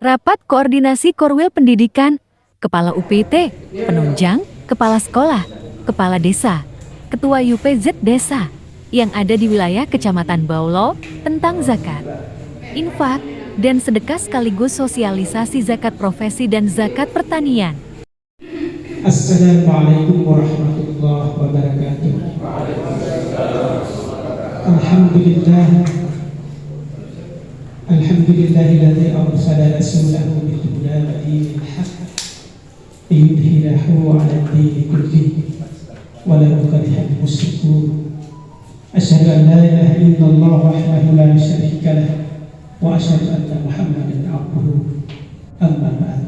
Rapat Koordinasi Korwil Pendidikan, Kepala UPT, Penunjang, Kepala Sekolah, Kepala Desa, Ketua UPZ Desa, yang ada di wilayah Kecamatan Baulo, tentang zakat, infak, dan sedekah sekaligus sosialisasi zakat profesi dan zakat pertanian. Assalamualaikum warahmatullahi wabarakatuh. Alhamdulillahilladzi arsala rasulahu bil huda wa dinil haqq liyudhhirahu 'ala ad-dini kullihi walau karihal musyrikun. Asyhadu an la ilaha illallah wahdahu la syarika lah wa asyhadu anna Muhammadan 'abduhu amma ba'd.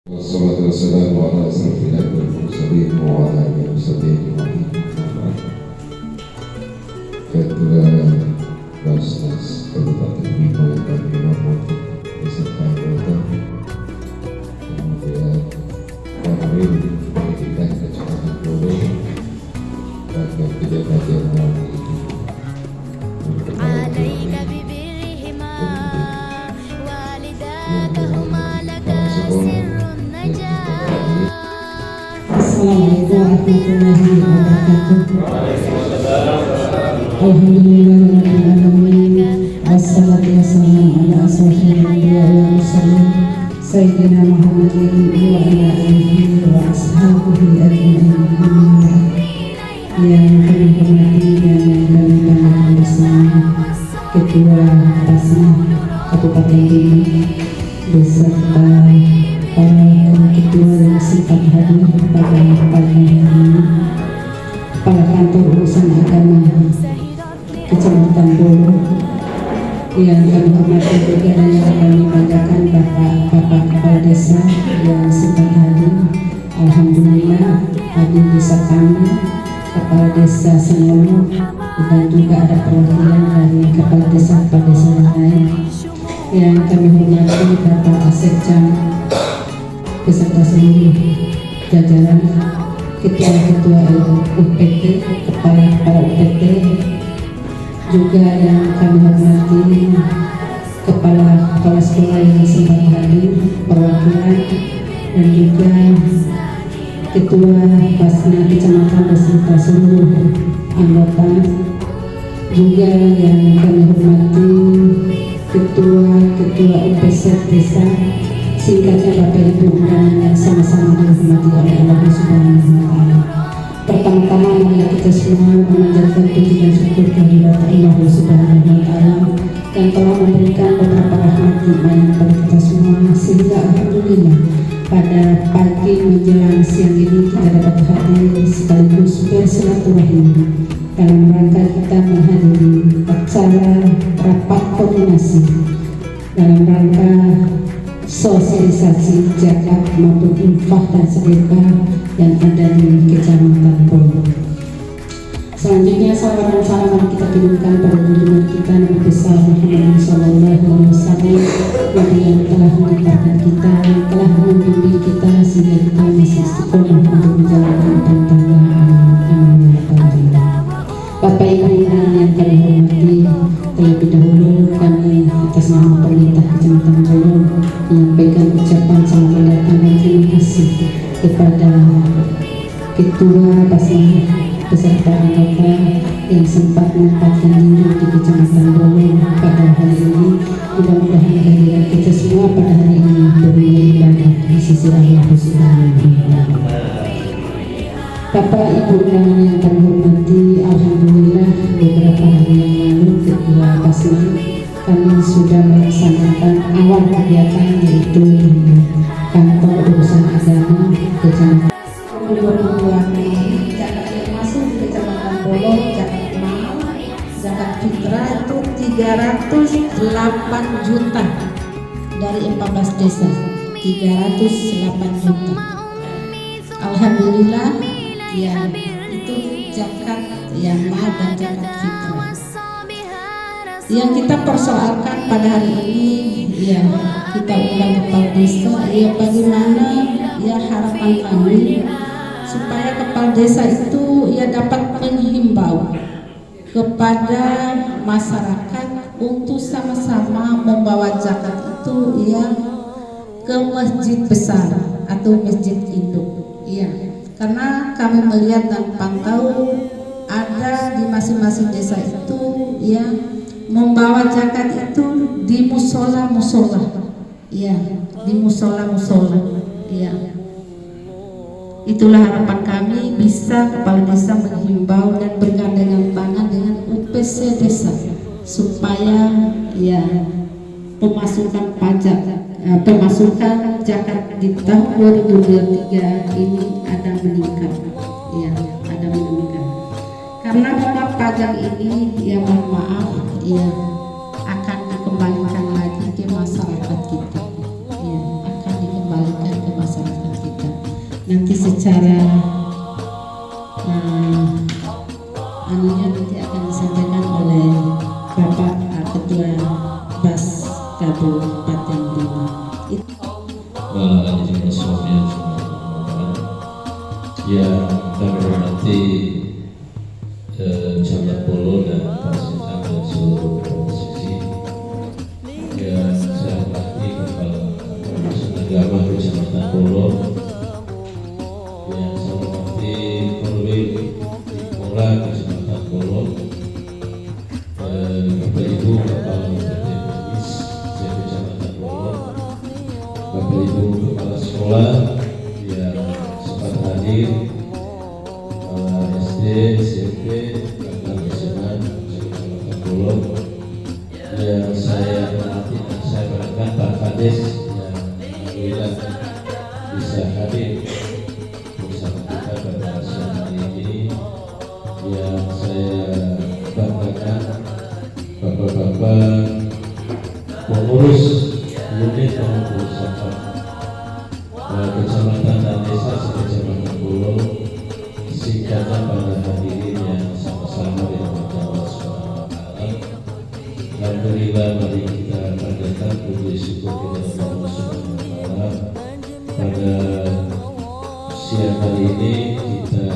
Wassalatu wassalamu ala asrofil anbiya'i wal mursalin wa ala alihi wasahbihi ajma'in. Ketua Basnas Kabupaten Bima yang kami hormati beserta anggota, kemudian Korwil Pendidikan Kecamatan Baulo dan pejabat yang mewakili Assalamualaikum warahmatullahi wabarakatuh. Alhamdulillahirrahmanirrahim. Wassalatu wassalamu ala asrofil anbiya'i wal mursalin Sayyidina Muhammadin wa ala alihi wa ashabihi ajma'in. Yang kami hormati dan yang kami banggakan bersama Ketua Basnas Kabupaten Bima beserta para ketua yang sempat hadir pada pagi ini, kepala kantor urusan agama Kecamatan Baulo yang kami hormati juga dan yang kami banggakan Bapak Kepala Desa yang sempat hadir. Alhamdulillah hadir desa kami, Kepala Desa Senolo, dan juga ada perwakilan dari Kepala Desa yang lain. Yang kami hormati Bapak Asekcam beserta seluruh jajaran ketua-ketua UPT, kepala UPT, juga yang kami hormati kepala sekolah yang sempat hadir, perwakilan, dan juga ketua Basnas Kecamatan beserta seluruh anggota, juga yang kami hormati ketua UPZ Desa, singkatnya Bapak Ibu dan yang sama-sama dirahmati oleh Allah Subhanahu wa Ta'ala. Pertama-tama marilah kita semua memanjatkan puji dan syukur kehadirat Allah Subhanahu wa Ta'ala yang telah memberikan beberapa rahmat nikmat kepada kita semua, sehingga alhamdulillah pada pagi menjelang siang ini kita dapat hadir sekaligus bersilaturahim dalam rangka kita menghadiri acara rapat koordinasi dalam rangka sosialisasi zakat maupun infak dan sedekah yang ada di Kecamatan Bolo. Selanjutnya salawat dan salam kita kirimkan pada junjungan kita Nabi besar Muhammad SAW yang telah mengantarkan kita, yang telah membimbing kita sehingga kita masih istiqomah untuk menjalankan perintahnya. Amin ya rabbal alamin. Bapak Ibu yang kami hormati, terlebih dahulu kami atas nama pemerintah Kecamatan Bolo menyampaikan ucapan selamat datang dan terima kasih kepada Ketua Basnas beserta anggota yang sempat menempatkan diri di Kecamatan Bolo pada hari ini. Mudah-mudahan kehadiran kita semua pada hari ini bernilai ibadah di sisi Allah Subhanahu wa Ta'ala. Bapak Ibu yang kami hormati, alhamdulillah beberapa hari yang lalu Ketua Basnas kami sudah melaksanakan awal kegiatan yaitu di kantor urusan agama Kecamatan Bolo. Zakat mal, zakat fitrah itu 308 juta dari 14 desa, 308 juta. Alhamdulillah ya, itu zakat yang mal dan zakat fitrah. Yang kita persoalkan pada hari ini ya, kita undang kepala desa ya, bagaimana ya harapan kami supaya kepala desa itu ya dapat menghimbau kepada masyarakat untuk sama-sama membawa zakat itu ya ke masjid besar atau masjid induk ya, karena kami melihat dan pantau ada di masing-masing desa itu ya membawa zakat itu di musola ya, di musola ya. Itulah harapan kami bisa kepala desa menghimbau dan bergandengan tangan dengan UPC desa supaya ya pemasukan zakat di tahun 2023 ini ada meningkat ya, ada meningkat karena bunga pajak ini ya, mohon maaf ya, akan dikembalikan lagi ke masyarakat kita ya, akan dikembalikan ke masyarakat kita nanti secara anunya nanti akan disampaikan oleh Bapak Ketua Bas Kabupaten Bima. Ya, kami hormati Kecamatan Bolo dan Basnas dan seluruh provinsi. Ya, saya hormati Kepala Urusan Agama Kecamatan Bolo. Yang saya hormati Korwil Mora Kecamatan Bolo. Bapak Ibu Kepala PT Polis Kecamatan Bolo. Bapak Ibu Kepala Sekolah yang sempat hadir, SD, SMP, bahkan SMA Kecamatan Bolo. Yang saya hormati dan saya banggakan Pak Kades yang alhamdulillah bisa hadir bersama kita pada siang hari ini. Yang saya banggakan Bapak-bapak pengurus unit pengurus zakat kecamatan dan desa sekecamatan Bolo, singkatnya pada hadirin yang sama-sama dirahmati Allah Subhanahu wa Ta'ala. Alhamdulillah, mari kita panjatkan puji syukur kepada Allah Subhanahu wa Ta'ala. Pada siang hari ini kita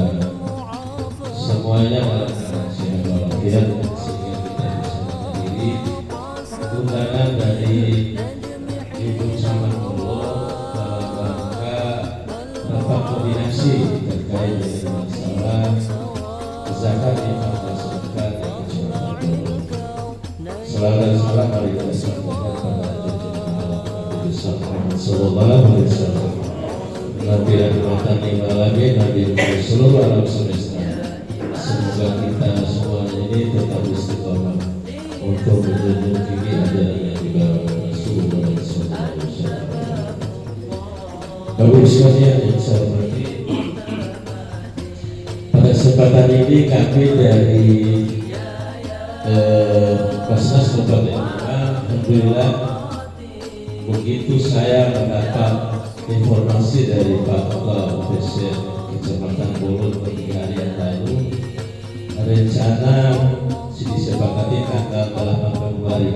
semuanya dalam keadaan sehat walafiat sehingga kita bisa menghadiri undangan dari Ibu Camat Bolo dalam rangka rapat koordinasi terkait dengan masalah zakat infak dan sedekah di Kecamatan Bolo. Salam dan salam mari kita sampaikan pada junjungan Nabi besar Muhammad sallallahu alaihi wasallam, Nabi rahmatan lil alamin, Nabi seluruh alam semesta. Semoga kita semuanya ini tetap istiqomah untuk menjunjung tinggi ajaran yang dibawa Rasulullah SAW. Bapak sekalian yang saya hormati, pada kesempatan ini kami dari Basnas Kabupaten Bima alhamdulillah begitu saya mendapat informasi dari Pak Ketua UPC Kecamatan Bolo 3 hari yang lalu, rencana disepakati tanggal 8 Februari.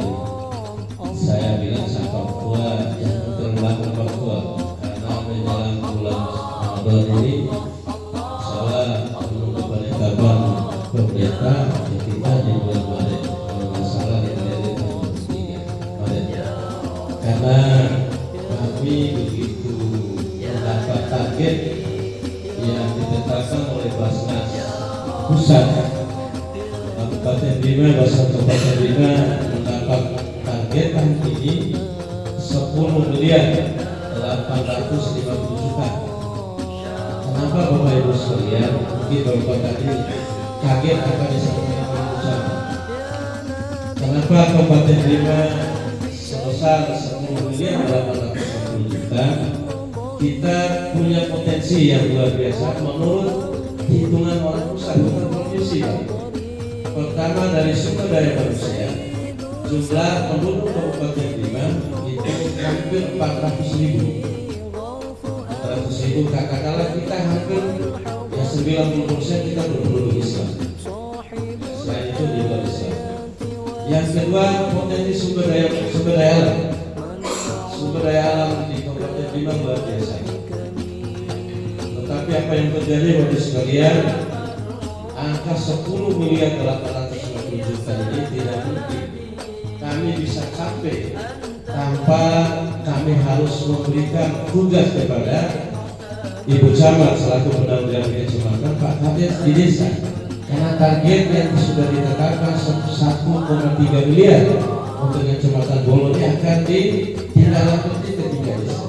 Saya bilang sama Pak Ketua, jangan terlambat Pak Ketua, karena menjelang bulan Ramadan ini salah menunggu penetapan pemerintah ya kita di bulan Maret, kalau nggak salah di Maret 3 Maret. Karena kami begitu mendapat target yang ditetapkan oleh Basnas pusat Kabupaten Bima, Basnas Kabupaten Bima mendapat targetan ini 10 miliar 850 juta. Kenapa Bapak Ibu sekalian? Mungkin Bapak tadi kaget akan disampaikan oleh usaha. Kenapa Kabupaten Bima sebesar 10 miliar 850 juta? Kita punya potensi yang luar biasa menurut hitungan orang pusat, bukan provinsi. Pertama dari sumber daya manusia, jumlah penduduk Kabupaten Bima itu hampir 400.000. 400.000 katakanlah kita hampir ya 90% kita berpenduduk Islam. Selain itu juga Islam. Yang kedua potensi sumber daya alam. Sumber daya alam di Kabupaten Bima luar biasa. Tetapi apa yang terjadi Bapak sekalian, angka 10 miliar 850 juta ini tidak mungkin kami bisa capai tanpa kami harus memberikan tugas kepada Ibu Camat selaku penanggung kecamatan, Pak Kades di desa, karena target yang sudah ditetapkan 1,3 miliar untuk kecamatan Bolo ini akan ditindaklanjuti ke 3 desa.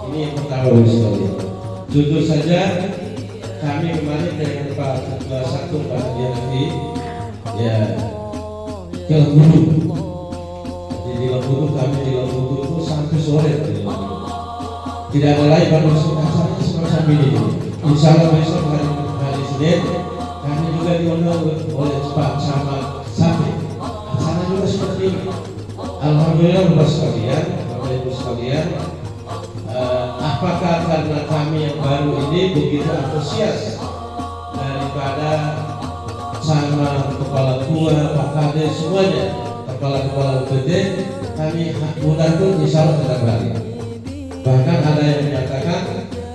Ini yang pertama Bapak sekalian. Jujur saja kami kemarin dengan Pak Ketua 1 Pak Dianati ya ke Lembudu. Di Lembudu kami di Lembudu itu sampai sore tidak ada lagi baru masuk acaranya semacam ini. Insya Allah besok hari Senin kami juga diundang oleh Pak Camat Sapi. Acara juga seperti ini. Alhamdulillah Bapak sekalian, Bapak Ibu sekalian. Apakah karena kami yang baru ini begitu antusias daripada sama kepala tua, Pak Kades semuanya, kepala UPT, kami mudah tuh insya Allah tetap balik. Bahkan ada yang menyatakan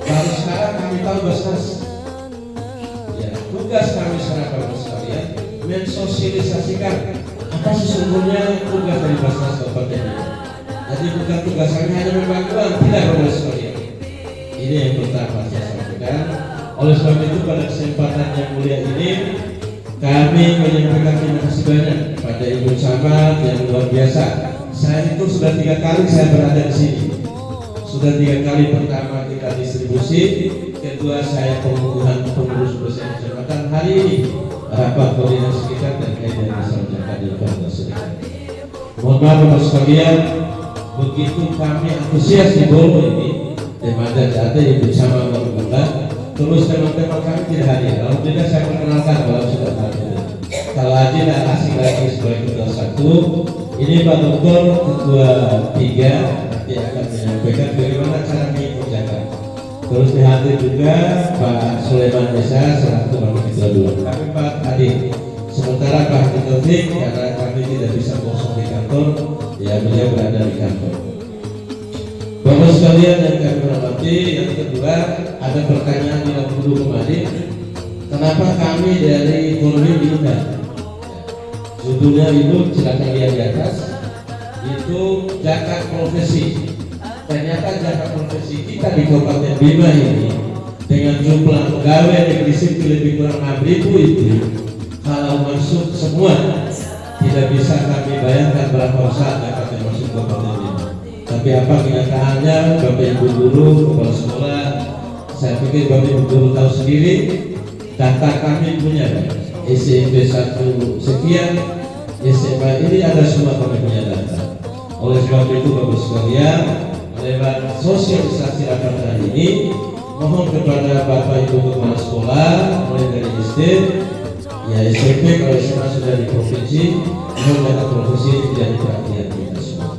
baru sekarang kami tahu Basnas. Ya, tugas kami sekarang Bapak sekalian mensosialisasikan apa sesungguhnya tugas dari Basnas Kabupaten ini. Jadi bukan tugas kami hanya membantuan, tidak Bapak sekalian. Ini yang pertama saya sampaikan. Oleh sebab itu pada kesempatan yang mulia ini kami menyampaikan terima kasih banyak pada Ibu Camat yang luar biasa. Saya itu sudah 3 kali saya berada di sini. Sudah 3 kali, pertama kita distribusi, kedua saya pengukuhan pengurus besar kecamatan. Hari ini rapat koordinasi kita terkait dengan masyarakat di Kota Serikat. Mohon maaf Bapak sekalian, begitu kami antusias di Bolo ini. Teman-teman ada Ibu Camat berbulan, terus teman-teman kami tidak hadir. Alhamdulillah saya perkenalkan kalau sudah hadir. Kalau hadir dan asing lagi sebagai Ketua 1, ini Pak Dokter Ketua 3 nanti akan menyampaikan bagaimana cara mengerjakan. Terus dihadir juga Pak Sulaiman Desa selaku Wakil Ketua 2. Kami Pak hadir. Sementara Pak Taufik karena kami tidak bisa kosong di kantor, ya beliau berada di kantor. Bapak sekalian yang kami hormati, yang kedua ada pertanyaan di Lembudu kemarin, kenapa kami dari Polri diundang? Judulnya itu silakan lihat di atas, itu zakat profesi. Ternyata zakat profesi kita di Kabupaten Bima ini dengan jumlah pegawai negeri sipil lebih kurang 6.000 itu, kalau masuk semua tidak bisa kami bayangkan berapa saat zakat yang masuk Kabupaten Bima. Tapi apa kenyataannya Bapak Ibu guru, kepala sekolah, saya pikir Bapak Ibu guru tahu sendiri, data kami punya SMP 1 sekian, SMA ini ada semua kami punya data. Oleh sebab itu Bapak sekalian, lewat sosialisasi rapat hari ini, mohon kepada Bapak Ibu kepala sekolah, mulai dari SD, ya SMP kalau SMA sudah di provinsi, mohon data provinsi tidak diperhatikan kita semua.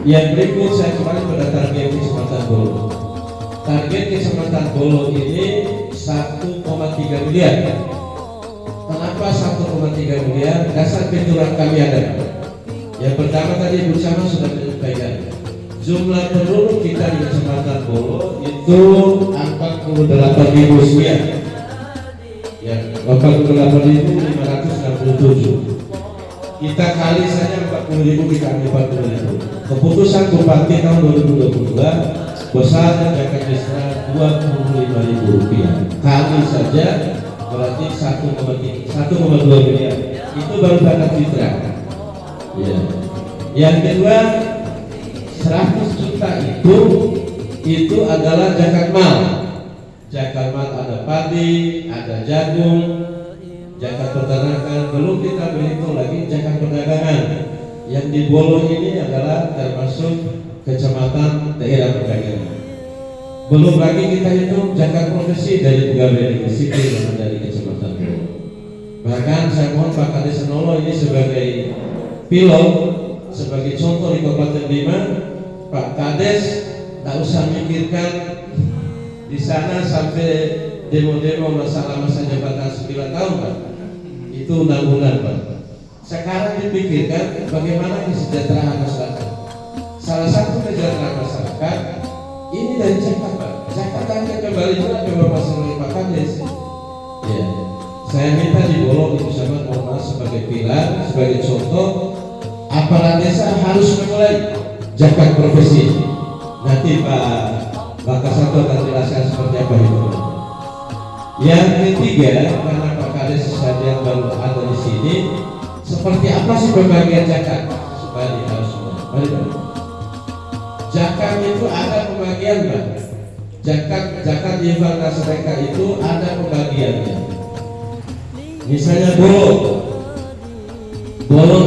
Yang berikut saya kembali pada target Kecamatan Bolo. Target Kecamatan Bolo ini 1,3 miliar. Kenapa 1,3 miliar? Dasar perhitungan kami ada. Yang pertama tadi Ibu Camat sudah menyampaikan, jumlah penduduk kita di Kecamatan Bolo itu 48.000 sekian. Ya, 48.567. Kita kali saja 40.000, kita ambil 40.000. Keputusan Bupati tahun 2022 besarnya zakat desa Rp25.000. Kali saja berarti 1,2 miliar. Itu baru zakat fitrah. Ya. Yang kedua, 100 juta itu adalah zakat mal. Zakat mal ada padi, ada jagung, zakat peternakan, belum kita berhitung lagi zakat perdagangan. Yang di Bolo ini adalah termasuk kecamatan daerah perdagangan. Belum lagi kita hitung zakat profesi dari pegawai negeri sipil yang ada di Kecamatan Bolo. Bahkan saya mohon Pak Kades Senolo ini sebagai pilot, sebagai contoh di Kabupaten Bima, Pak Kades tak usah mikirkan di sana sampai demo-demo masalah masa jabatan 9 tahun Pak. Itu undang-undang Pak. Sekarang dipikirkan bagaimana kesejahteraan masyarakat. Salah satu kesejahteraan masyarakat ini dari zakat Pak. Zakat akan kembali juga ke Bapak Senoli Pak Kades. Ya. Saya minta di Bolo Ibu Camat Ormas sebagai pilar, sebagai contoh, aparat desa harus memulai zakat profesi. Nanti Pak Kasatwa akan jelaskan seperti apa itu. Yang ketiga, karena Pak Kades yang baru ada di sini, seperti apa sih pembagian zakat? Supaya ditahu semua. Mari Pak. Zakat itu ada pembagian Pak. Zakat infak dan sedekah itu ada pembagiannya. Misalnya Bolo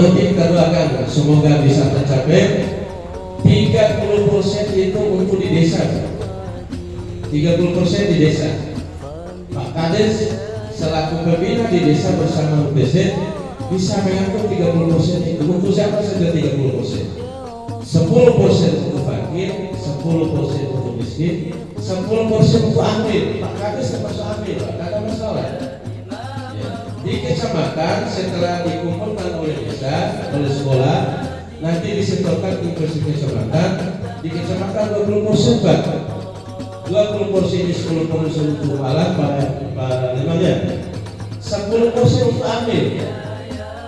nanti kita doakan semoga bisa tercapai 30% itu untuk di desa. 30% di desa. Pak Kades selaku pembina di desa bersama UPZ bisa mengatur 30% itu untuk siapa saja 30%. 10% untuk fakir, 10% untuk miskin, 10% untuk amil. Pak Kades termasuk amil, Pak, tidak ada masalah. Ya. Di kecamatan setelah dikumpulkan oleh desa, oleh sekolah, nanti disetorkan ke kecamatan. Di kecamatan 20% Pak. 20% di 10% untuk malam pada limanya, 10% untuk amil.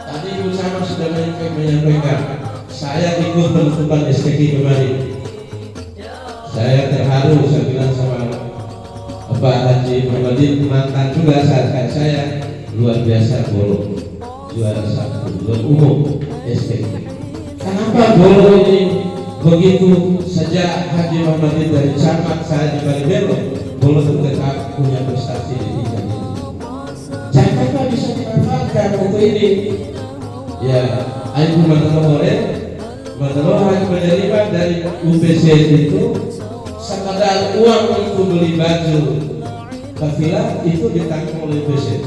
Tadi Ibu Camat sudah menyampaikan, saya ikut penutupan STK kemarin. Saya terharu, saya bilang sama Pak Haji Muhammadin, mantan juga saat saya, luar biasa Bolo, juara 1, juara umum STK. Kenapa Bolo ini begitu sejak Haji Muhammadin dari camat saya di Balibelo, Bolo tetap punya prestasi di tingkat ini. Jakarta bisa dimanfaatkan untuk ini. Ya, Ayo Mataloh hanya menerima dari UPC itu sekadar uang untuk beli baju kafilah itu ditanggung oleh UPC.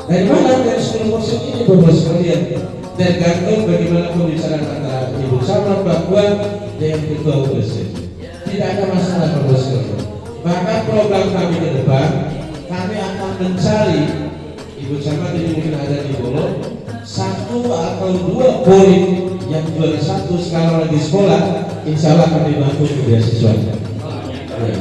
Dari mana dari 10% ini Bapak sekalian? Tergantung bagaimana pembicaraan antara Ibu Camat Papua dengan Ketua UPC. Tidak ada masalah Bapak sekalian. Bahkan program kami ke depan, kami akan mencari Ibu Camat ini mungkin ada di Bolo, 1 atau 2 poin yang juara 1 sekarang lagi sekolah, insya Allah kami bantu ke beasiswa.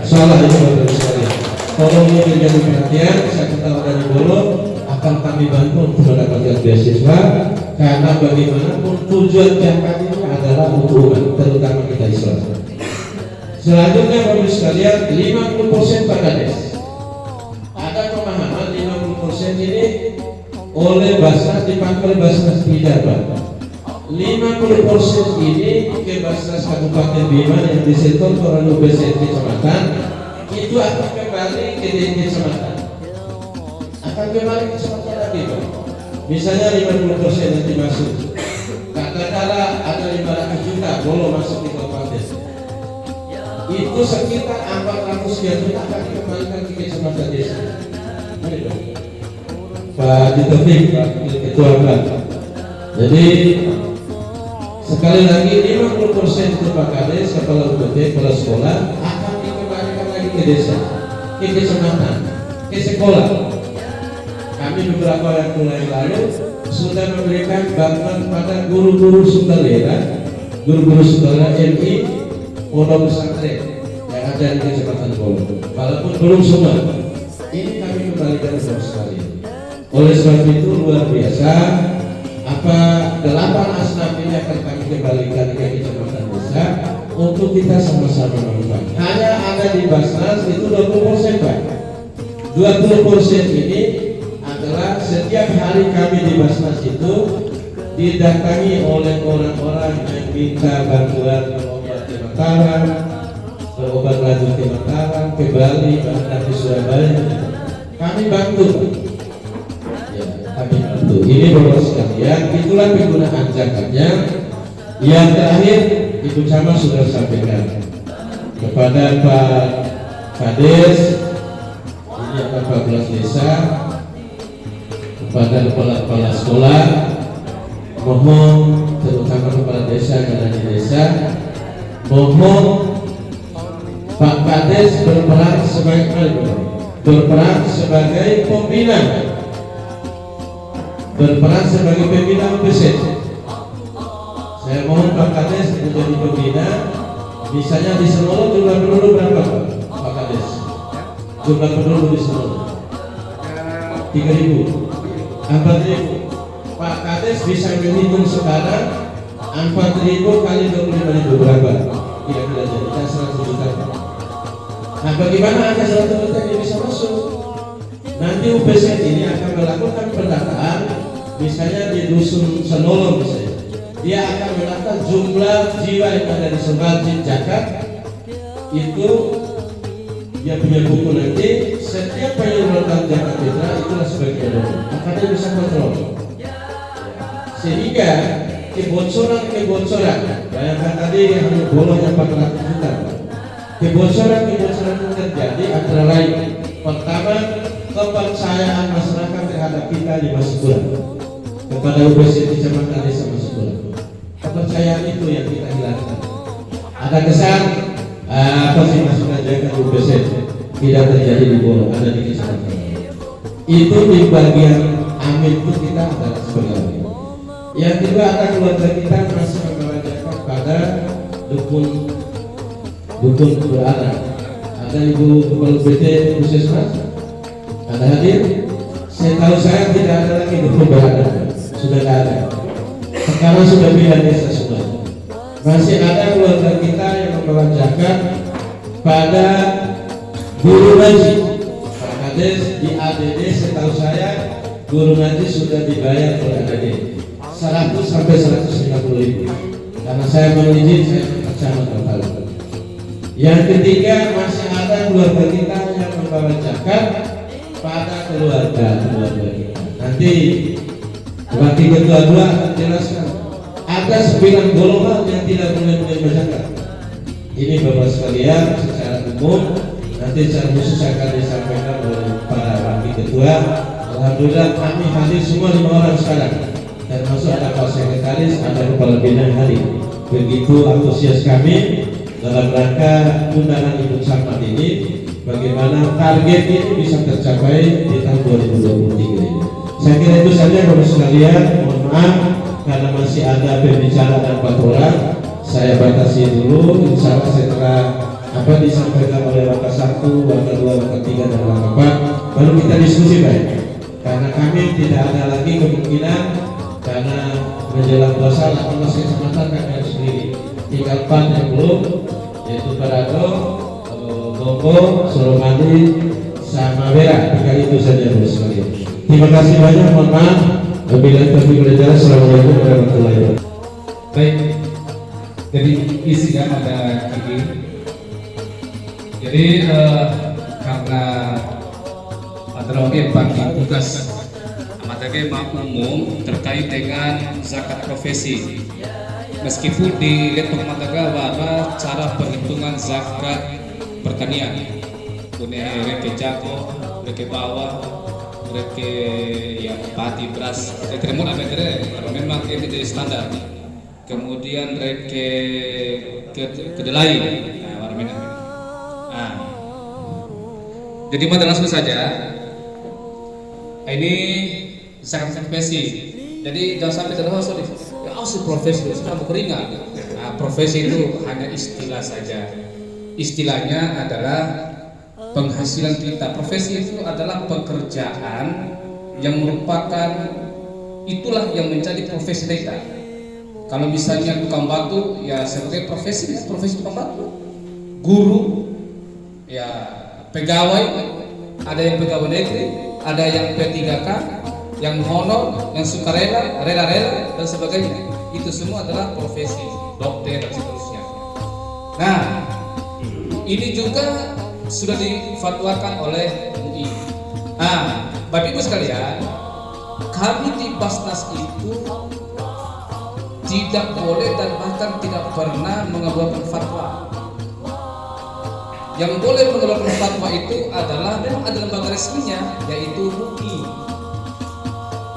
Salah itu Bapak sekalian. Tolong ini menjadi perhatian, saya ketahui dari Bolo akan kami bantu untuk mendapatkan beasiswa, karena bagaimanapun tujuan zakat ini adalah untuk umat, terutama kita Islam. Selanjutnya Bapak sekalian, 50% Pak Kades. Ada pemahaman 50% ini oleh Basnas dipanggil Basnas tidak Pak. 50% ini ke Basnas Kabupaten Bima yang disetor oleh UPC kecamatan itu akan kembali ke kecamatan. Akan kembali ke kecamatan lagi Pak. Misalnya 50% nanti masuk. Katakanlah ada 500 juta Bolo masuk di kabupaten. Itu sekitar 400 juta akan dikembalikan ke kecamatan desa. Pak Ditofik, Pak Ketua Pak. Jadi Sekali lagi 50% itu Pak Kades, kepala UPT, kepala sekolah akan dikembalikan lagi ke desa, ke kecamatan, ke sekolah. Kami beberapa waktu yang lalu sudah memberikan bantuan pada guru-guru sukarela, guru-guru sukarela MI pondok pesantren yang ada di kecamatan Bolo. Walaupun belum semua, ini kami kembalikan semua sekali. Oleh sebab itu luar biasa, apa 8 asnaf ini akan kami kembalikan ke kecamatan desa untuk kita sama-sama manfaat. Hanya ada di Basnas itu 20% Pak. 20% ini adalah setiap hari kami di Basnas itu didatangi oleh orang-orang yang minta bantuan berobat ke Mataram, berobat lanjut ke Mataram, ke Bali, bahkan di Surabaya. Kami bantu. Ya, kami bantu. Ini Bapak sekalian, itulah penggunaan zakatnya. Yang terakhir, Ibu Camat sudah sampaikan kepada Pak Kades, ini akan 14 desa, kepada kepala-kepala sekolah, mohon terutama kepala desa yang ada di desa, mohon Pak Kades berperan sebagai pembina, UPZ. Saya mohon Pak Kades menjadi pembina. Misalnya di Senolo jumlah penduduk berapa Pak Kades? Jumlah penduduk di Senolo 3.000, 4.000. Pak Kades bisa menghitung sekarang 4.000 kali 25.000 berapa? Kira-kira jadi 100 juta. Nah, bagaimana angka 100 juta ini bisa masuk? Nanti UPZ ini akan melakukan pendataan, misalnya di dusun Senolo misalnya. Dia akan menata jumlah jiwa yang ada di Semarjin Jakarta. Itu dia punya buku nanti. Setiap penyeluruhan zakat fitrah itulah sebagai dolar. Maka dia bisa kontrol. Sehingga kebocoran, bayangkan tadi yang hanya bolongnya 400 juta. Kebocoran itu terjadi antara lain. Pertama, kepercayaan masyarakat terhadap kita di Masipura, kepada UPZ kecamatan desa Masipura. Kepercayaan itu yang kita hilangkan. Ada kesan apa sih masukan jaga UPZ tidak terjadi di Bolo, ada di kecamatan. Itu di bagian amin itu kita adalah sebagai. Yang kedua, ada keluarga kita masih membawa zakat pada dukun beranak. Ada Ibu Kepala PT Puskesmas, ada hadir. Setahu saya tidak ada lagi dukun beranak, sudah tidak ada. Sekarang sudah pindah desa semua. Masih ada keluarga kita yang membawa zakat pada guru ngaji. Pak Kades di ADD setahu saya guru ngaji sudah dibayar oleh ADD 100 sampai 150 ribu. Karena saya menizin, saya camat total. Yang ketiga, masih ada keluarga kita yang membawa zakat pada keluarga kita. Nanti Wakil Ketua 2 akan jelaskan ada 9 golongan yang tidak boleh menerima zakat. Ini Bapak sekalian secara umum, nanti secara khusus akan disampaikan oleh para Wakil Ketua. Alhamdulillah kami hadir semua 5 orang sekarang, termasuk ada Pak Sekretaris, ada Kepala Bina yang hadir. Begitu antusias kami dalam rangka undangan Ibu Camat ini, bagaimana target ini bisa tercapai di tahun 2023 ini. Saya kira itu saja Bapak sekalian. Mohon maaf karena masih ada pembicara dan 4 orang. Saya batasi dulu. Insya Allah setelah apa disampaikan oleh Wakil 1, Wakil 2, Wakil 3 dan Wakil 4 baru kita diskusi baik. Karena kami tidak ada lagi kemungkinan karena menjelang puasa 18 kecamatan kami harus sendiri. Tinggal 4 yang belum, yaitu Parado, Bogor, Soromadi, sama Merah. Tinggal itu saja Bapak sekalian. Terima kasih banyak, mohon maaf. Wabillahi taufiq wal hidayah. Assalamualaikum warahmatullahi wabarakatuh. Baik, jadi isinya ada ini. Jadi karena materi bagi tugas materi umum terkait dengan zakat profesi. Meskipun di Letung Mataga ada cara perhitungan zakat pertanian, punya reke jago, reke bawah, reke yang padi beras, terima kasih. Memang ini jadi standar. kemudian reke kedelai. Nah, warna merah. Nah, jadi mata langsung saja. Ini zakat profesi. Jadi jangan sampai terhaus ya si profesi itu sudah berkeringat. Nah, profesi itu hanya istilah saja. Istilahnya adalah penghasilan kita. Profesi itu adalah pekerjaan yang merupakan itulah yang menjadi profesi kita. Kalau misalnya tukang batu ya sebagai profesi tukang batu. Guru ya pegawai, ada yang pegawai negeri, ada yang P3K, yang honor, yang sukarela, rela-rela dan sebagainya. Itu semua adalah profesi, dokter dan seterusnya. Nah, ini juga sudah difatwakan oleh MUI. Nah, Bapak Ibu sekalian, kami di Basnas itu tidak boleh dan bahkan tidak pernah mengeluarkan fatwa. Yang boleh mengeluarkan fatwa itu adalah memang ada lembaga resminya, yaitu MUI.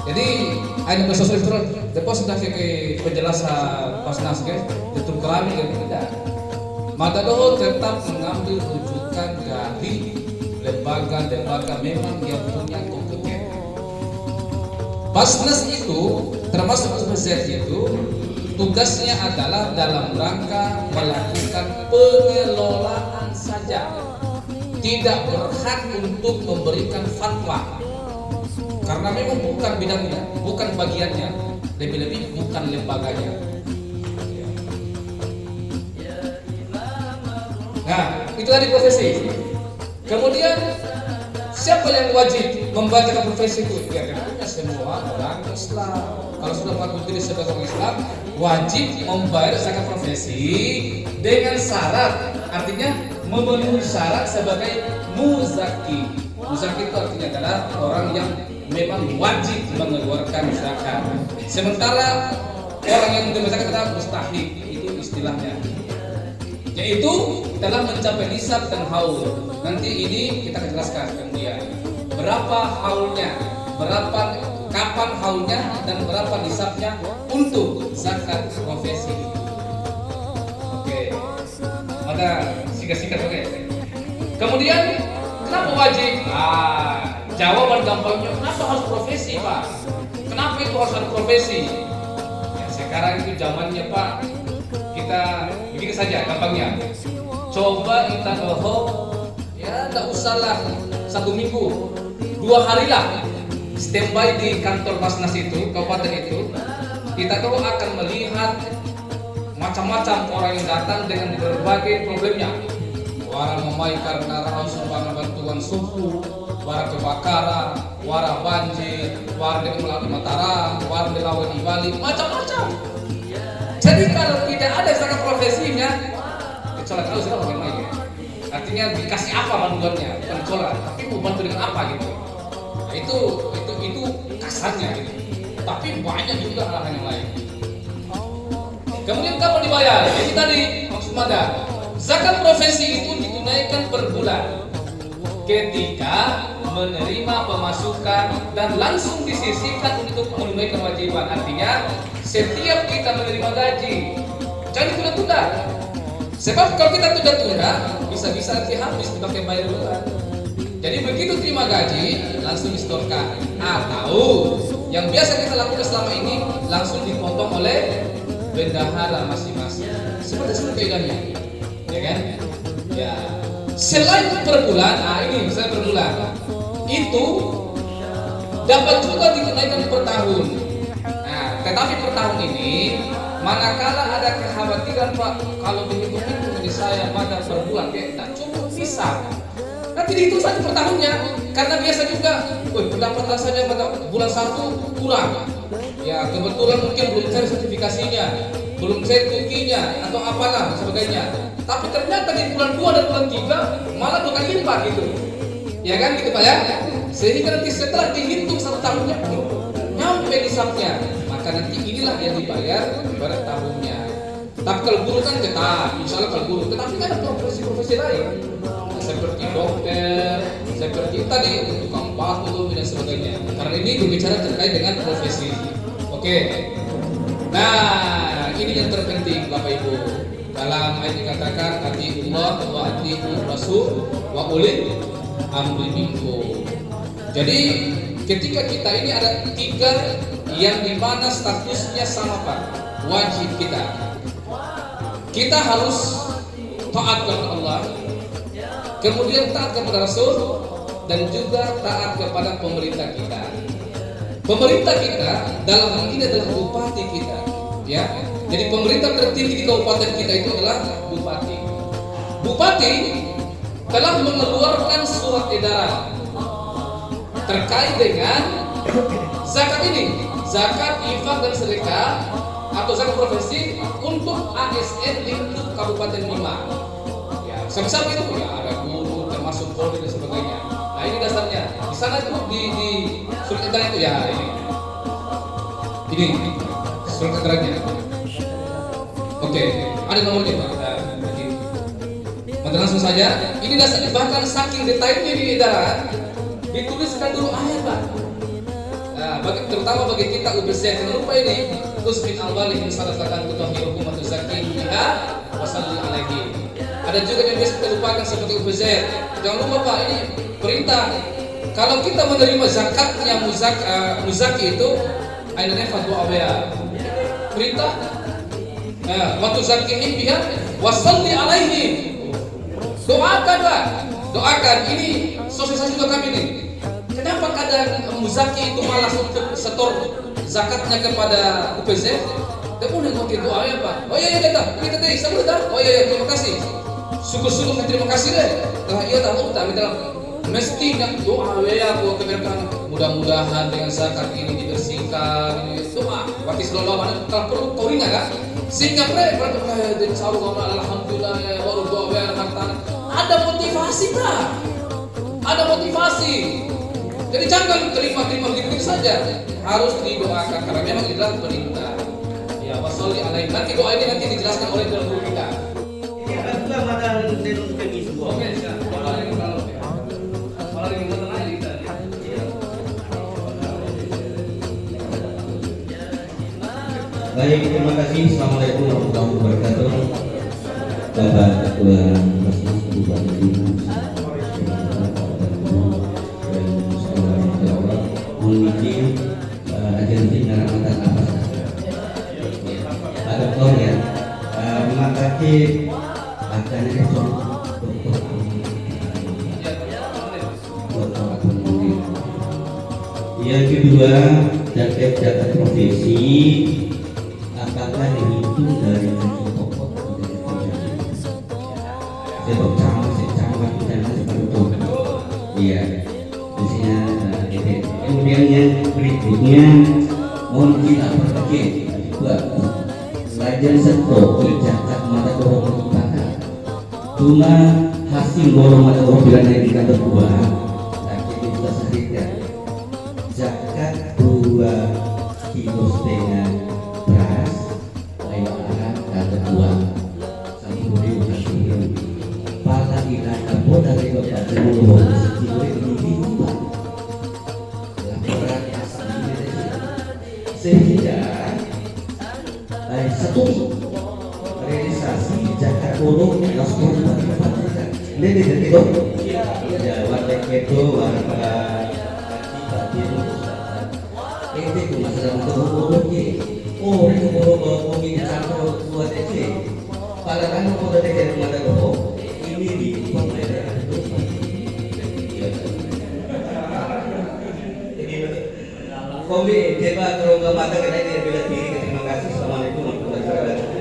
Jadi ada proses elektronik, depan sudah ke penjelasan Basnas ke, itu kami tidak. Maka doh tetap mengambil rujukan dari lembaga memang yang punya kompeten. Basnas itu termasuk UPZ itu tugasnya adalah dalam rangka melakukan pengelolaan saja, tidak berhak untuk memberikan fatwa karena memang bukan bidangnya, bukan bagiannya, lebih-lebih bukan lembaganya. Nah, itu tadi profesi. Kemudian siapa yang wajib membacakan profesi itu? Ya tentunya semua orang Islam. Kalau sudah mengaku diri sebagai orang Islam, wajib membayar zakat profesi dengan syarat, artinya memenuhi syarat sebagai muzaki. Muzaki itu artinya adalah orang yang memang wajib mengeluarkan zakat. Sementara orang yang menerima zakat adalah mustahik, itu istilahnya. Yaitu telah mencapai nisab dan haul. Nanti ini kita akan jelaskan kemudian berapa haulnya, kapan haulnya dan berapa nisabnya untuk zakat profesi. Oke, ada singkat-singkat oke. Kemudian kenapa wajib? Jawaban gampangnya kenapa harus profesi Pak? Kenapa itu harus ada profesi? Ya, sekarang itu zamannya Pak. Kita begini saja gampangnya. Coba kita ya tidak usahlah 1 minggu, 2 hari lah standby di kantor Basnas itu, kabupaten itu. Kita tuh akan melihat macam-macam orang yang datang dengan berbagai problemnya. Wara memai karena harus sumbangan bantuan suku, wara kebakaran, wara banjir, wara dengan melalui Mataram, wara dilawan di Bali, macam-macam. Jadi kalau tidak ada zakat profesinya, kecuali tahu sudah bagaimana. Artinya dikasih apa bantuannya, bukan cola, tapi mau bantu dengan apa gitu. Nah, itu kasarnya gitu. Tapi banyak juga hal-hal yang lain. Kemudian kapan dibayar? Jadi tadi maksud ada zakat profesi itu ditunaikan per bulan ketika menerima pemasukan dan langsung disisihkan untuk menunaikan kewajiban. Artinya setiap kita menerima gaji jangan tunda-tunda. Sebab kalau kita tunda-tunda bisa-bisa nanti habis dipakai bayar bulan. Jadi begitu terima gaji langsung disetorkan. Atau yang biasa kita lakukan selama ini langsung dipotong oleh bendahara masing-masing. Seperti kaidahnya, ya kan? Ya. Selain per bulan, ini misalnya per bulan, itu dapat juga ditunaikan per tahun. Nah, tetapi per tahun ini, manakala ada kekhawatiran Pak, kalau begitu ini saya pada per bulan, ya tidak cukup bisa. Nanti dihitung saja per tahunnya, karena biasa juga, pendapatan saja pada bulan 1 kurang. Ya kebetulan mungkin belum cari sertifikasinya, belum cari kukinya atau apalah sebagainya. Tapi ternyata di bulan 2 dan bulan 3 malah 2 kali lipat gitu. Ya kan gitu Pak ya. Sehingga nanti setelah dihitung 1 tahunnya nyampe nisabnya, maka nanti inilah yang dibayar pada tahunnya. Tapi kalau guru kan tetap, misalnya kalau guru, tetapi kan ada profesi-profesi lain seperti dokter, seperti tadi tukang batu dan sebagainya. Karena ini berbicara terkait dengan profesi. Oke. Nah, ini yang terpenting Bapak Ibu. Dalam ayat dikatakan atiullah wa atiur rasul wa ulil amri minkum. Jadi ketika kita ini ada 3 yang dimana statusnya sama Pak, wajib kita harus taat kepada Allah, kemudian taat kepada Rasul, dan juga taat kepada pemerintah kita. Pemerintah kita dalam hal ini adalah bupati kita, ya. Jadi pemerintah tertinggi di kabupaten kita itu adalah bupati. Bupati telah mengeluarkan surat edaran terkait dengan zakat ini, zakat, infak dan sedekah atau zakat profesi untuk ASN lingkup Kabupaten Bima. Ya, sama-sama itu ya, ada guru termasuk polri dan sebagainya. Nah ini dasarnya. Di sana itu di surat edaran itu ya ini surat edarannya. Oke, ada nomornya Pak. Maka langsung saja. Ini dasarnya, bahkan saking detailnya di edaran dituliskan dulu ayat Pak. Nah, terutama bagi kita UPZ, jangan lupa ini terus min awalihim salatan tutahhiruhum wa tuzakkiha wa salli alaihi. Ada juga yang biasa kita lupakan seperti UPZ. Jangan lupa Pak, ini perintah. Kalau kita menerima zakatnya muzaki itu ainanya fatwa awea. Perintah wa tuzakkihim biha wa salli alaihi. Doakan Pak. Doakan, ini sosialisasi juga kami nih. Kenapa kadang muzaki itu malas untuk setor zakatnya kepada UPZ? Dan udah ngomongin doa ya Pak. Oh iya kita tadi sebut dah. Oh iya terima kasih. Syukur terima kasih deh. Lah iya tahu tak kita mesti nak doa ya buat keberkahan. Mudah-mudahan dengan zakat ini dibersihkan. Ini doa. Waktu selalu mana kalau perlu koringa kan? Sehingga mereka insyaallah alhamdulillah ya baru doa ya harta. Ada motivasi Pak. Ada motivasi. Jadi jangan terima begitu saja, harus didoakan karena memang itu adalah perintah. Ya, wasolli alaihi. Nanti doa ini nanti dijelaskan oleh guru kita. Ini ada juga mata denus kemis. Oke, siap. Kalau ini tengah kita. Baik, terima kasih. Assalamualaikum warahmatullahi wabarakatuh. Bapak Ketua Masjid Kabupaten Bima, memiliki agensi penyelamatan nafas. Pak Dokter ya, terima kasih akan yang kedua, zakat profesi apakah dihitung dari gaji pokok atau secama dan seperti iya isinya. Kemudian yang berikutnya mohon kita perbaiki juga pelajar setor zakat mata uang kita cuma hasil borong mata uang bila naik di kantor uang. Nah kita bisa saksikan zakat 2,5 kilo beras lewaran kantor uang 1.000 pala ikan kabut dari bapak dulu sekilo ini sehingga satu realisasi zakat burung langsung dipastikan. Ini itu Jawa itu warga itu masalah burung oh itu burung ini campur buat itu pada kan udah dekat mata burung ini di Komi, coba turun ke mata kita ini bela diri. Terima kasih. Assalamualaikum warahmatullahi wabarakatuh.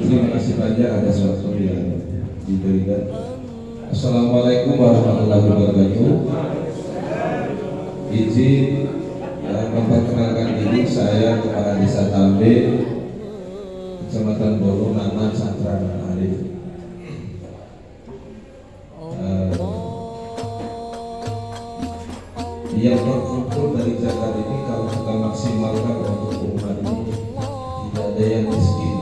Terima kasih banyak atas waktu yang diberikan. Assalamualaikum warahmatullahi wabarakatuh. Izin memperkenalkan diri, saya Kepala Desa Tambe, Kecamatan Bolo, Naman, Santra, dan Arif. Yang terkumpul dari zakat ini kalau kita maksimalkan untuk umat ini tidak ada yang miskin.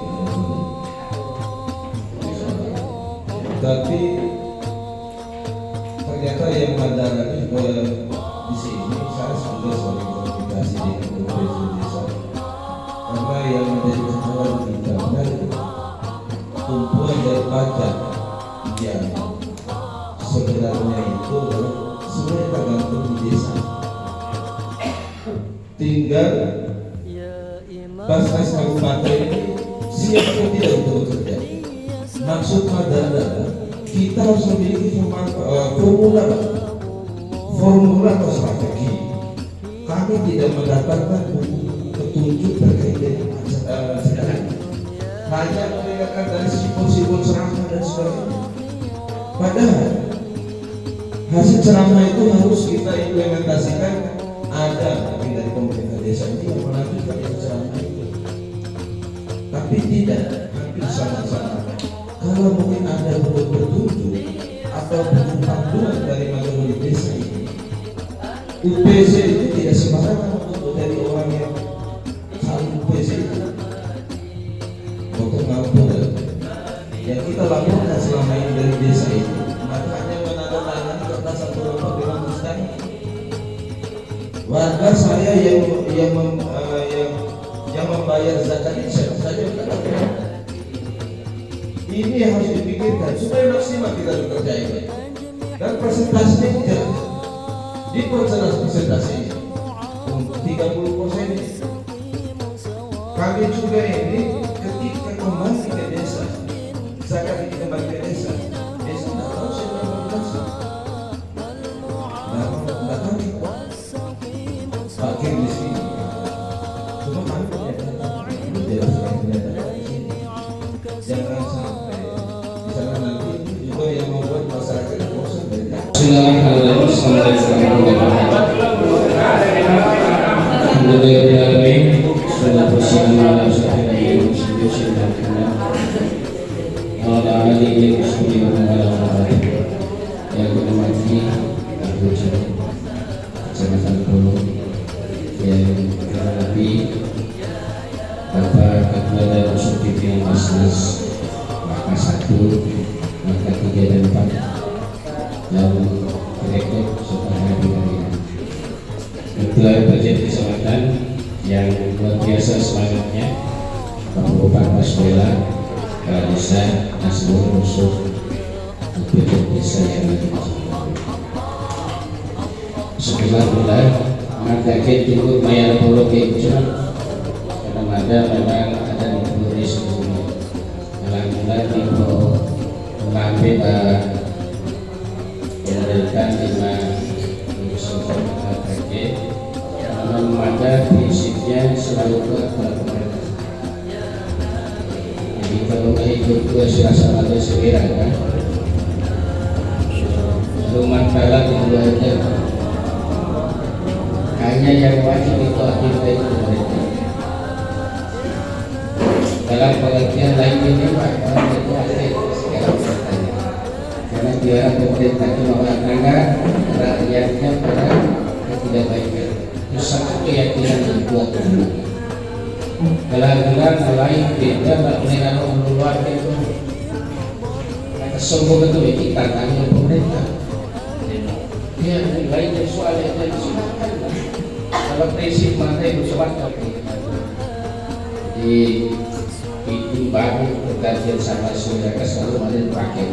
Tapi ternyata yang bandara juga di sini saya sudah sering komunikasi dengan Kepala Desa. Karena yang menjadi kendala kita benar tumpuan dari pajak yang sebenarnya itu adalah sebenarnya tergantung di desa. Tinggal Basnas Kabupaten ini siap atau tidak untuk bekerja. Maksud adalah kita harus memiliki formula atau strategi. Kami tidak mendapatkan petunjuk terkait dengan sedangkan hanya mendengarkan dari simbol-simbol ceramah dan sebagainya. Padahal hasil ceramah itu harus kita implementasikan. Ada mungkin dari pemerintah desa ini yang melanjutkan ceramah itu, tapi tidak hampir sama-sama. Kalau mungkin ada petunjuk atau panduan dari majelis desa ini, UPC itu tidak sembarangan untuk dari orang yang saling UPC itu. Untuk ngapur yang kita lakukan selama ini dari desa itu, makanya menandatangani kertas satu lembar dengan mustahil. Warga saya yang membayar zakat ini siapa saja berkata. Ini harus dipikirkan supaya maksimal kita bekerja ini. Dan presentasinya ini jelas. Diperjelas presentasinya 30%. Kami juga ini ketika kembali ke desa, zakat ini kembali ke desa, desa tidak tahu siapa yang menjelaskan. Nah, kami pakai di sini. Cuma kami itu jelaskan di sini. Jangan sampai di sana nanti juga yang membuat masyarakat bosan dari. Bismillahirrahmanirrahim. Assalamualaikum warahmatullahi wabarakatuh. Sudah bersama dalam satu video dan kenal. Allah Ali yang bermati Kecamatan Polo yang lebih Bapak Ketua dan Subdivisi Basnas Maka 1, Maka 3 dan 4 dan Direktur serta hadirin. Ketua Bajet Kecamatan yang luar biasa semangatnya, Bapak Baswela, Kepala Desa, dan seluruh musuh Bajet Desa yang ada di sini. Sebelah bulan, maka kita tunggu bayar puluh kejuan. Ada memang ada di Puri sebelumnya. Alhamdulillah di Lambe memberikan 5 urusan terkait. Memang ada prinsipnya selalu kuat pada pemerintah. Jadi kalau ikut ke suasana ada segera kan. Rumah tangga keluarga hanya yang wajib itu kita itu pemerintah. Dalam pengertian lain ini Pak, orang itu akhir segala bertanya. Karena biar pemerintah itu mengatakan rakyatnya pada tidak baik. Itu satu keyakinan yang kuat. Gelar-gelar lain beda dengan orang luar itu. Kesombongan itu kita tanya pemerintah. Dia lainnya soal yang silakan. Kalau prinsip mata itu sepakat. Jadi itu baru pergantian sama saudara selalu ada pakai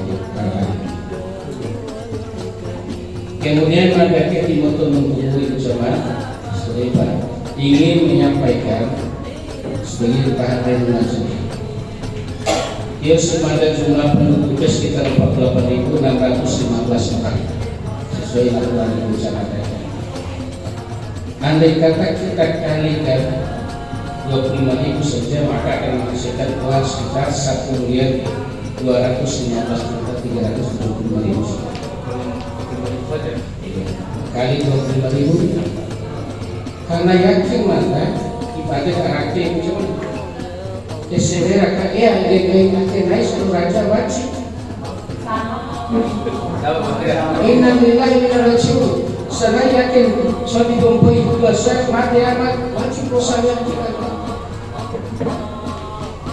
kemudian ada Timothy menghubungi itu sama Pak ingin menyampaikan sebagai perhatian nasional dia semada jumlah penduduk sekitar 48.615 orang sesuai aturan yang disampaikan. Andai kata kita kalikan 25.000 saja maka akan menghasilkan uang sekitar 1.215.375.000 kali 25.000 karena yakin maka ibadah karakter cuma kesederah kaya yang naik seluruh raja wajib innalillahi wa inna ilaihi raji'un. Saya yakin suatu kumpul itu saya mati amat wajib dosanya kita.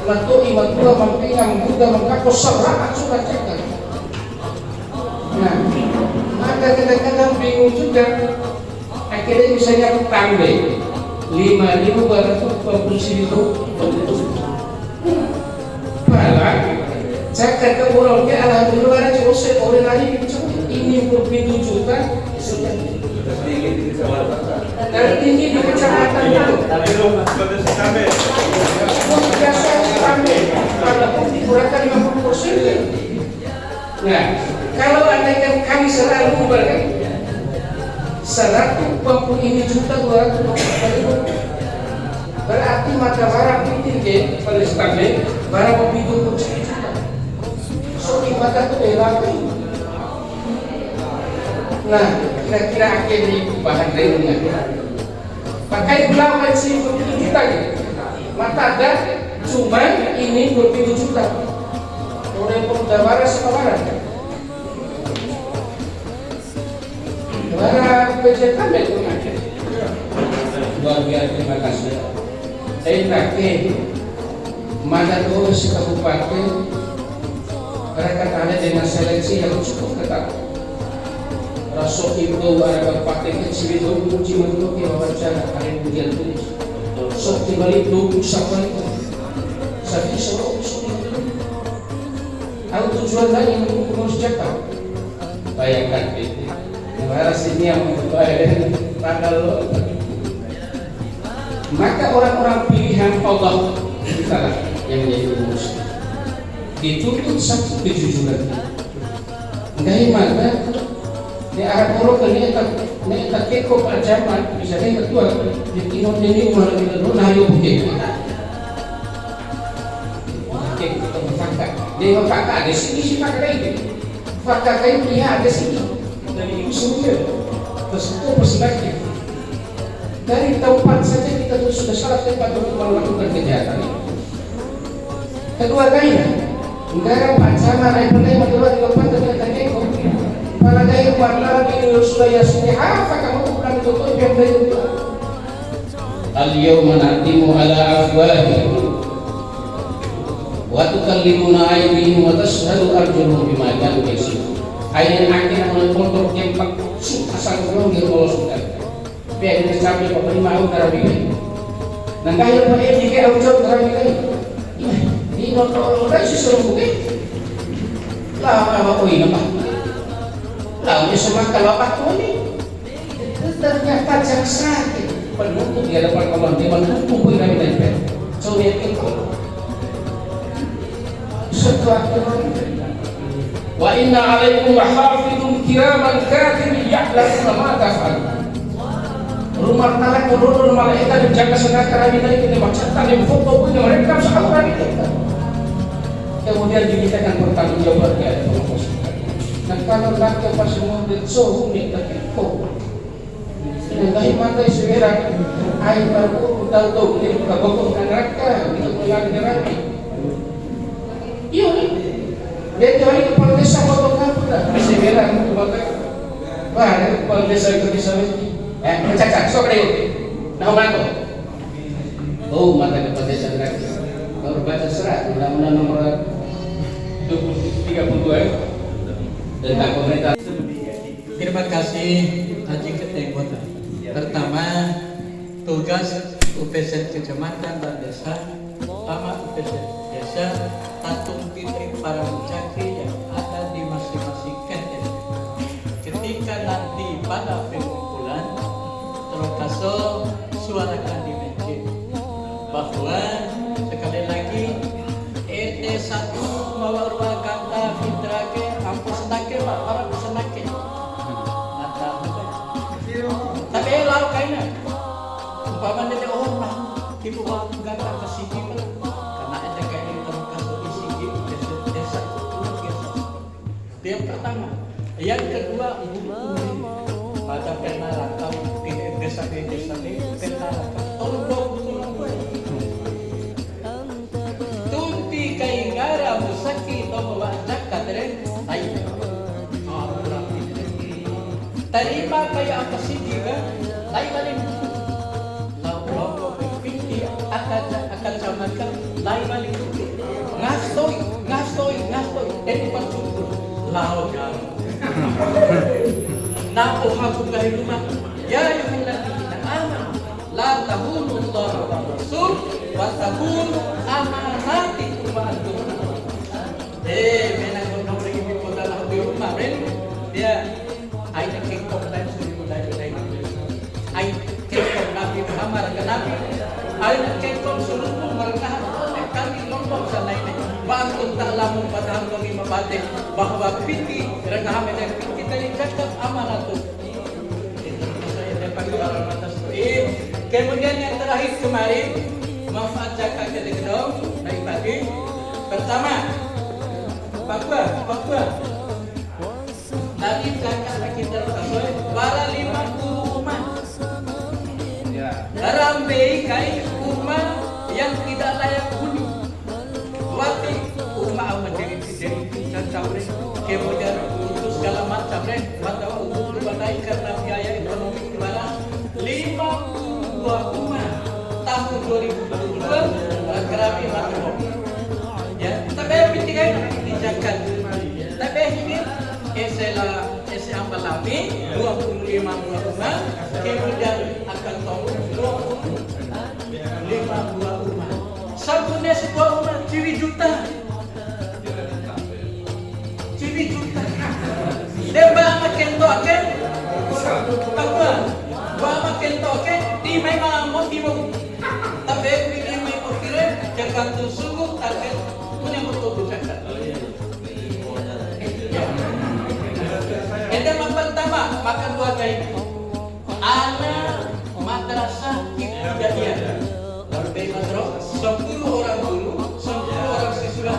Lalu iman dua mempingang Buddha mengkapus serangan sudah cekal. Nah, maka bingung juga. Akhirnya misalnya tambah 5.249 malah zakat ke orangnya alhamdulillah ada cuma orang lagi ini berbeda juta dan tinggi di kecamatan itu biasa sampai walaupun dikurangkan 50%. Nah, kalau andaikan kami selalu berkan 120 juta 200 berarti mata barang tinggi pada stabil barang begitu juta. So mata tu elak. Nah, kira-kira akhirnya bahan lainnya. Pakai belau sih begitu juta gitu. Mata ada cuma ini begitu juta. Orang pemudawara sekolah. Barang pejabat itu luar biasa, terima kasih. Saya pakai mana tuh kabupaten mereka ada dengan seleksi yang cukup ketat. Rasuk itu ada kabupaten kecil itu uji untuk yang wawancara kalian ujian tulis. Sok dibalik dulu sampai itu. Saya selalu usul. Aku tujuan lain untuk mengurus Jakarta. Bayangkan itu. Dimana sini yang membayar tanggal. Maka orang-orang pilihan Allah itulah yang menjadi rumus. Dituntut satu kejujuran. Bagaimana di Arab orang ini tak kekop ajaman bisa yang kedua di timur ini malah kita dulu nayo bukit. Bukit kita berfakta. Dia berfakta ada sini fakta ini. Fakta kayu dia ada sini. Dari itu semua terus itu persibatnya. Dari tempat saja kita sudah salah tempat untuk melakukan kejahatan ini. Kedua kalinya, negara pacaran naik kedua di tempat terdekat ekor. Pada gaya warna ini sudah yasini apa kamu pulang itu yang dari itu. Al-yawma na'timu ala afwahihim wa tukallimuna aydihim wa tashhadu arjuluhum bima kanu yaksibun. Ayat akhir mengontrol tempat asal belum dia mau sudah. Biar kita sampai ke perimau karabi. Nang kaya pa ini kaya ucap karabi kaya. Di notol udah sih seru bukit. Lama ko ini apa? Lalu semua kalau apa ini? Ternyata jaksa penuntut di hadapan Allah dia menuntut pun kami dari so dia itu. Setelah wa inna alaikum hafidun kiraman katibin ya'lamuna ma taf'alun. Rumah talak menurun malaikat menjaga sengat kami tadi kita bacakan yang foto pun yang merekam seorang kita. Kemudian dimintakan pertanggungjawaban di hadapan Allah. Nah kalau nak pas semua ditsohum ni tak kau. Ini dah mata segera. Air baru tahu ini bukan bokong neraka, itu pulang neraka. Iya ni. Dia tuh kepala desa bokong apa dah? Segera untuk bapak. Bah, kepala desa itu bisa mesti. Mencacat, sok deh. Nah, mana oh, mata kepala desa neraka. Baru baca serat, undang-undang nomor 32 tentang pemerintah. Terima kasih Haji Ketua. Pertama, tugas UPZ Kecamatan dan Desa, pertama UPZ Desa, tatung titik para mucakri yang ada di masing-masing KTP. Ketika nanti pada pengumpulan, terkaso suarakan di meja bahwa sekali lagi ET1 merupakan fitrake ampun senake pak para senake mata tapi lau kaina umpamanya dia orang lah ibu orang gata ke sini karena ada kain terkas isi gitu desa luar biasa. Yang pertama, yang kedua pada penarakan desa ini penarakan tolong tunti kaingara musaki tomo wajak kadren ayo terima kayak apa sih juga lain balik lau akan samakan lain balik ngastoi itu pas lau nauhakum kahil rumah ya ayyuhalladzina amanu la tahunu Allah wa rasul wa tahunu amanatikum wa antum menang ko rin yung po na ako yung mamin dia ay nakikong tayo sa iyo dahil ay kikong nabi Muhammad ka nabi ay nakikong sunod mong maragahan ay kami lompong sa lain Bangkong ta'ala mong patahang kami mabate bahwa piti ragahamin ay piti dari cakap amanat itu saya dapat keluaran atas itu kemudian yang terakhir kemarin manfaat zakat kedua dari pagi pertama Papua dari zakat kita sesuai para 50 rumah Rambe kai rumah yang tidak layak huni Wati rumah menjadi campur kemudian untuk segala macam maka untuk dibanai karena biaya ekonomi di mana 52 rumah tahun 2022 kerami matang ya tapi pintikan dijakan tapi ini ese ampalami 25 rumah kemudian akan tahun 52 rumah satunya sebuah rumah ciwi juta dia makin toke apa makin toke di memang mau tapi ini mai pikir tergantung suku target punya betul bukan Ente pertama makan dua kali anak madrasah ibtidaiyah Warbai madrasah 10 orang guru 10 orang siswa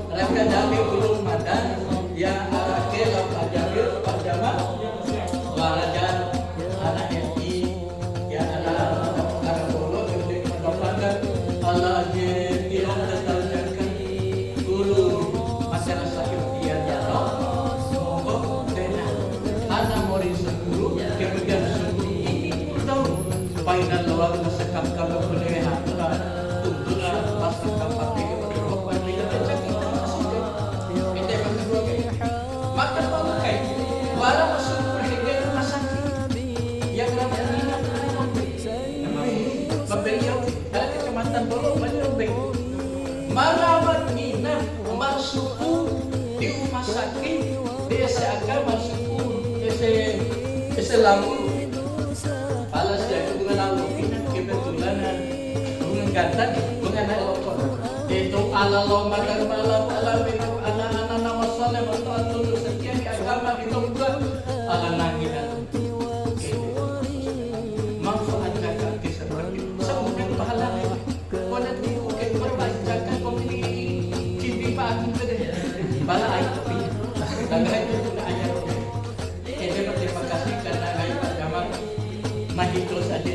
mereka dari ulum madan ya akhir Pak Jamil Pak Jamal Warajan anak MI ya anak Bolo untuk mendapatkan Allah ilmu tentang guru madrasah ibtidaiyah anak murid 10 kemudian 10 ini tahu final lawan sekap kalau boleh hatulah tuntulah pasal kapal tiga berapa tiga macam itu kita makan dua kali makan dua kali walau masuk ke rumah sakit yang ramai minat pembelian ada kecamatan Bolo banyak baik merawat minat masuk di rumah sakit desa agama suku Islam Palas jadi mengenal mungkin kebetulan menggantar mengenal lokal itu ala lomba dan malam ala minum anak-anak nama soleh bertatul setia di agama di tempat ala nanginan manfaat zakat seperti semuanya pahala pada dibuka berbacakan pemilih cibi pagi bala air tapi langgar itu sudah ayat terima kasih karena kami Pak Jamal masih terus ada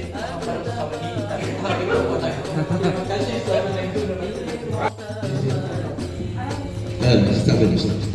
bersama kita. Terima kasih. Assalamualaikum warahmatullahi wabarakatuh.